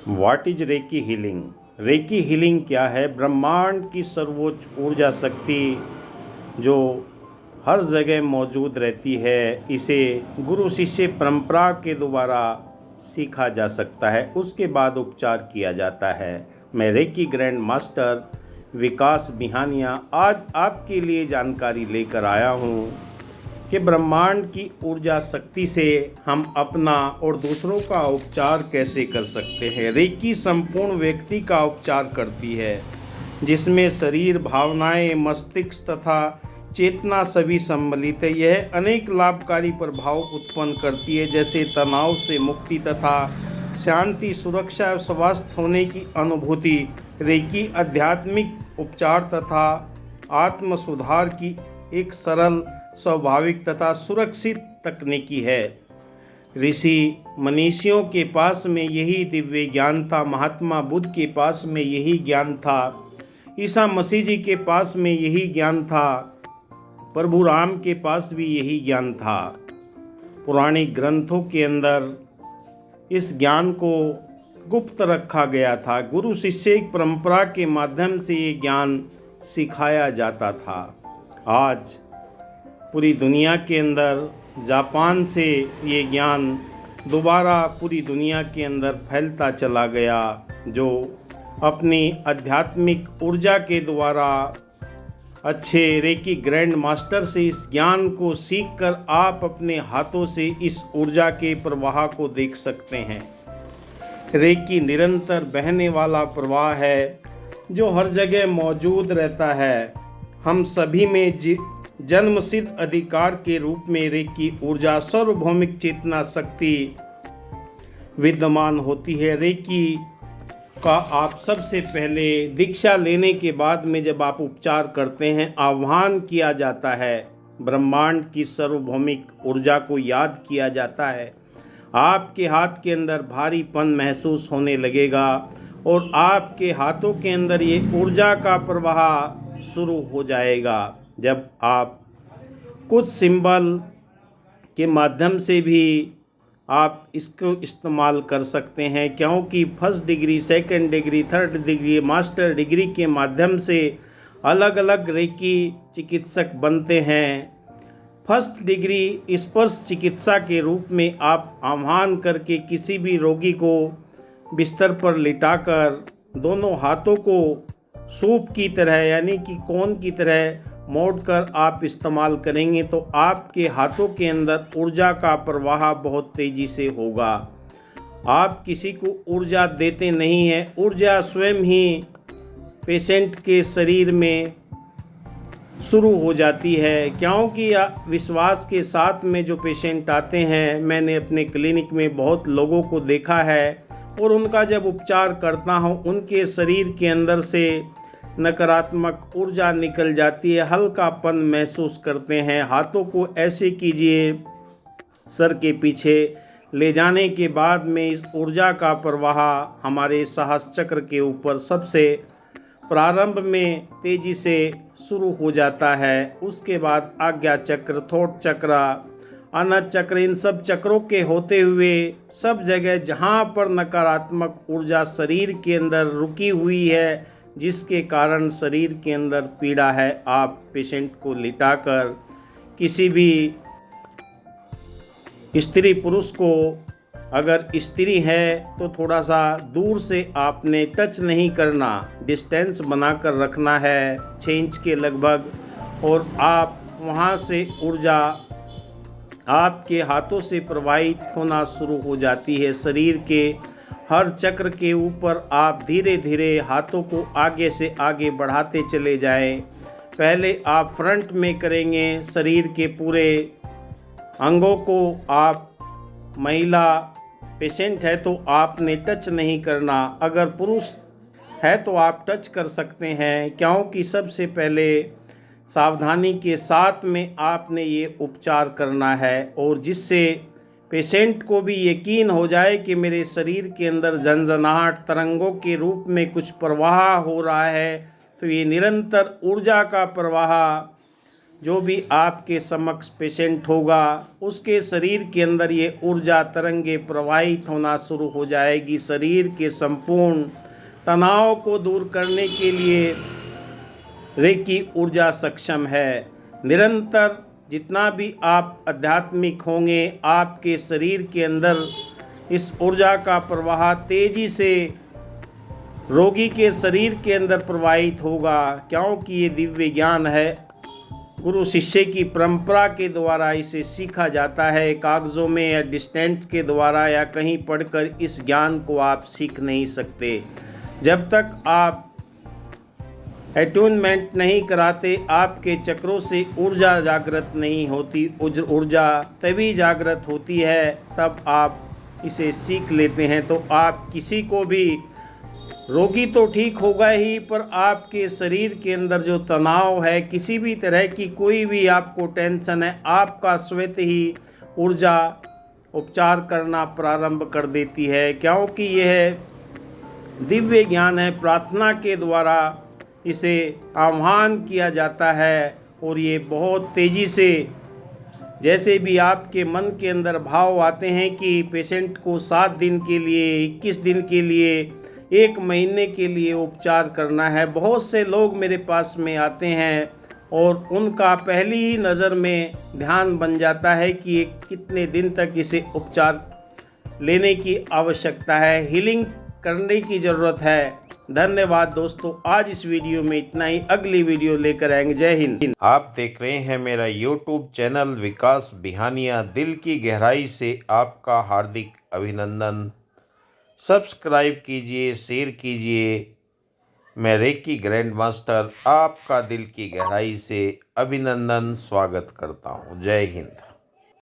What is recce healing? Recce healing क्या है? ब्रह्मांड की सर्वोच्च ऊर्जा शक्ति जो हर जगह मौजूद रहती है, इसे गुरु शिष्य परंपरा के द्वारा सीखा जा सकता है, उसके बाद उपचार किया जाता है। मैं रेकी ग्रैंड मास्टर विकास बिहानिया आज आपके लिए जानकारी लेकर आया हूँ कि ब्रह्मांड की ऊर्जा शक्ति से हम अपना और दूसरों का उपचार कैसे कर सकते हैं। रेकी संपूर्ण व्यक्ति का उपचार करती है, जिसमें शरीर, भावनाएं, मस्तिष्क तथा चेतना सभी सम्मिलित है। यह अनेक लाभकारी प्रभाव उत्पन्न करती है, जैसे तनाव से मुक्ति तथा शांति, सुरक्षा और स्वस्थ होने की अनुभूति। रेकी आध्यात्मिक उपचार तथा आत्म सुधार की एक सरल, स्वाभाविक तथा सुरक्षित तकनीकी है। ऋषि मनीषियों के पास में यही दिव्य ज्ञान था, महात्मा बुद्ध के पास में यही ज्ञान था, ईसा मसीह जी के पास में यही ज्ञान था, प्रभु राम के पास भी यही ज्ञान था। पुराने ग्रंथों के अंदर इस ज्ञान को गुप्त रखा गया था। गुरु शिष्य परंपरा के माध्यम से ये ज्ञान सिखाया जाता था। आज पूरी दुनिया के अंदर जापान से ये ज्ञान दोबारा पूरी दुनिया के अंदर फैलता चला गया, जो अपनी आध्यात्मिक ऊर्जा के द्वारा अच्छे रेकी ग्रैंड मास्टर से इस ज्ञान को सीखकर आप अपने हाथों से इस ऊर्जा के प्रवाह को देख सकते हैं। रेकी निरंतर बहने वाला प्रवाह है, जो हर जगह मौजूद रहता है। हम सभी में जन्मसिद्ध अधिकार के रूप में रेकी ऊर्जा, सार्वभौमिक चेतना शक्ति विद्यमान होती है। रेकी का आप सबसे पहले दीक्षा लेने के बाद में जब आप उपचार करते हैं, आह्वान किया जाता है, ब्रह्मांड की सार्वभौमिक ऊर्जा को याद किया जाता है। आपके हाथ के अंदर भारीपन महसूस होने लगेगा और आपके हाथों के अंदर ये ऊर्जा का प्रवाह शुरू हो जाएगा। जब आप कुछ सिंबल के माध्यम से भी आप इसको इस्तेमाल कर सकते हैं, क्योंकि first degree, second degree, third degree, master degree के माध्यम से अलग अलग रेकी चिकित्सक बनते हैं। फर्स्ट डिग्री स्पर्श चिकित्सा के रूप में आप आह्वान करके किसी भी रोगी को बिस्तर पर लिटाकर दोनों हाथों को सूप की तरह, यानी कि कोन की तरह मोड़कर आप इस्तेमाल करेंगे तो आपके हाथों के अंदर ऊर्जा का प्रवाह बहुत तेज़ी से होगा। आप किसी को ऊर्जा देते नहीं हैं, ऊर्जा स्वयं ही पेशेंट के शरीर में शुरू हो जाती है, क्योंकि विश्वास के साथ में जो पेशेंट आते हैं, मैंने अपने क्लिनिक में बहुत लोगों को देखा है और उनका जब उपचार करता हूँ, उनके शरीर के अंदर से नकारात्मक ऊर्जा निकल जाती है, हल्कापन महसूस करते हैं। हाथों को ऐसे कीजिए, सर के पीछे ले जाने के बाद में इस ऊर्जा का प्रवाह हमारे साहस चक्र के ऊपर सबसे प्रारंभ में तेज़ी से शुरू हो जाता है। उसके बाद आज्ञा चक्र, थोट चक्र, अनहद चक्र, इन सब चक्रों के होते हुए सब जगह जहाँ पर नकारात्मक ऊर्जा शरीर के अंदर रुकी हुई है, जिसके कारण शरीर के अंदर पीड़ा है, आप पेशेंट को लिटाकर किसी भी स्त्री पुरुष को, अगर स्त्री है तो थोड़ा सा दूर से आपने टच नहीं करना, डिस्टेंस बनाकर रखना है 6 इंच के लगभग, और आप वहाँ से ऊर्जा आपके हाथों से प्रवाहित होना शुरू हो जाती है। शरीर के हर चक्र के ऊपर आप धीरे धीरे हाथों को आगे से आगे बढ़ाते चले जाएं। पहले आप फ्रंट में करेंगे, शरीर के पूरे अंगों को। आप महिला पेशेंट है तो आपने टच नहीं करना, अगर पुरुष है तो आप टच कर सकते हैं, क्योंकि सबसे पहले सावधानी के साथ में आपने ये उपचार करना है, और जिससे पेशेंट को भी यकीन हो जाए कि मेरे शरीर के अंदर झनझनाहट तरंगों के रूप में कुछ प्रवाह हो रहा है। तो ये निरंतर ऊर्जा का प्रवाह जो भी आपके समक्ष पेशेंट होगा उसके शरीर के अंदर ये ऊर्जा तरंगे प्रवाहित होना शुरू हो जाएगी। शरीर के संपूर्ण तनाव को दूर करने के लिए रेकी ऊर्जा सक्षम है। निरंतर जितना भी आप आध्यात्मिक होंगे, आपके शरीर के अंदर इस ऊर्जा का प्रवाह तेजी से रोगी के शरीर के अंदर प्रवाहित होगा, क्योंकि ये दिव्य ज्ञान है। गुरु शिष्य की परंपरा के द्वारा इसे सीखा जाता है। कागज़ों में या डिस्टेंस के द्वारा या कहीं पढ़कर इस ज्ञान को आप सीख नहीं सकते। जब तक आप अट्यूनमेंट नहीं कराते, आपके चक्रों से ऊर्जा जागृत नहीं होती। ऊर्जा तभी जागृत होती है तब आप इसे सीख लेते हैं। तो आप किसी को भी, रोगी तो ठीक होगा ही, पर आपके शरीर के अंदर जो तनाव है, किसी भी तरह की कोई भी आपको टेंशन है, आपका स्वतः ही ऊर्जा उपचार करना प्रारंभ कर देती है, क्योंकि यह दिव्य ज्ञान है। प्रार्थना के द्वारा इसे आह्वान किया जाता है और ये बहुत तेज़ी से, जैसे भी आपके मन के अंदर भाव आते हैं कि पेशेंट को 7 दिन के लिए, 21 दिन के लिए, 1 महीने के लिए उपचार करना है। बहुत से लोग मेरे पास में आते हैं और उनका पहली ही नज़र में ध्यान बन जाता है कि कितने दिन तक इसे उपचार लेने की आवश्यकता है, हीलिंग करने की ज़रूरत है। धन्यवाद दोस्तों, आज इस वीडियो में इतना ही। अगली वीडियो लेकर आएंगे। जय हिंद। आप देख रहे हैं मेरा यूट्यूब चैनल विकास बिहानिया। दिल की गहराई से आपका हार्दिक अभिनंदन। सब्सक्राइब कीजिए, शेयर कीजिए। मैं रेकी ग्रैंड मास्टर आपका दिल की गहराई से अभिनंदन स्वागत करता हूँ। जय हिंद।